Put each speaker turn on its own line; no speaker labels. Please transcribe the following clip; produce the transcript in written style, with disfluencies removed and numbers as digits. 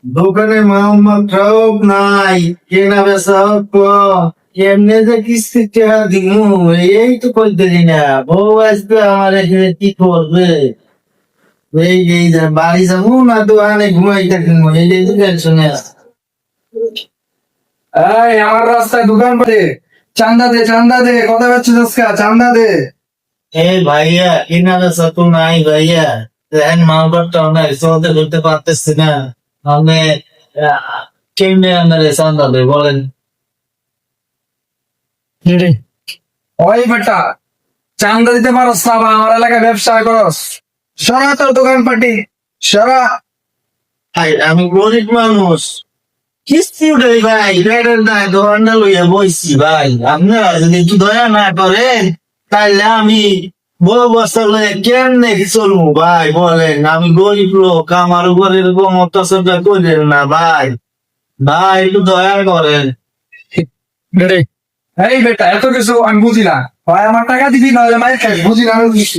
দোকানে মালমাত্রাও নাই, কেনা বেচা কম, এমনি যে কিস্তি টাকা দিমু এই তো করতেছি না। বউ আসবে আমার এখানে কি করবে? এই যে বাড়ি যাবো না দোকানে ঘুমাই থাকবো, এই যে টেনশনে আছে।
এই আমার রাস্তায় দোকান পাতে চান্দা দে কথা পাচ্ছিস আজকে চান্দা দে।
এই ভাইয়া, কেনা বেচা তো নাই ভাইয়া, দেখেন মালপত্রও নাই, চলতে করতে পারতেছি না। আমি কেমনে আনারে চান্দা দেব বলেন?
ওই বেটা চান্দা দিতে পারস না বা আমার এলাকায় ব্যবসা করস, সরা তোর দোকান পাটি সরা।
ভাই আমি গরিব মানুষ, কিস্তি উঠাই ভাই, রেডের নাই দোকানটা লইয়া বইছি ভাই। আপনারা যদি একটু দয়া না করেন তাহলে আমি বড় বস্তা লইয়া কেমনে কি চলবো ভাই বলেন? আমি গরিব লোক, আমার উপর এরকম অত্যাচারটা করেন না ভাই। ভাই একটু দয়া করেন।
এই বেটা এত কিছু আমি বুঝি না, হয় আমার টাকা দিবি নাহলে মাইর খাবি, বুঝি না আমি কিছু।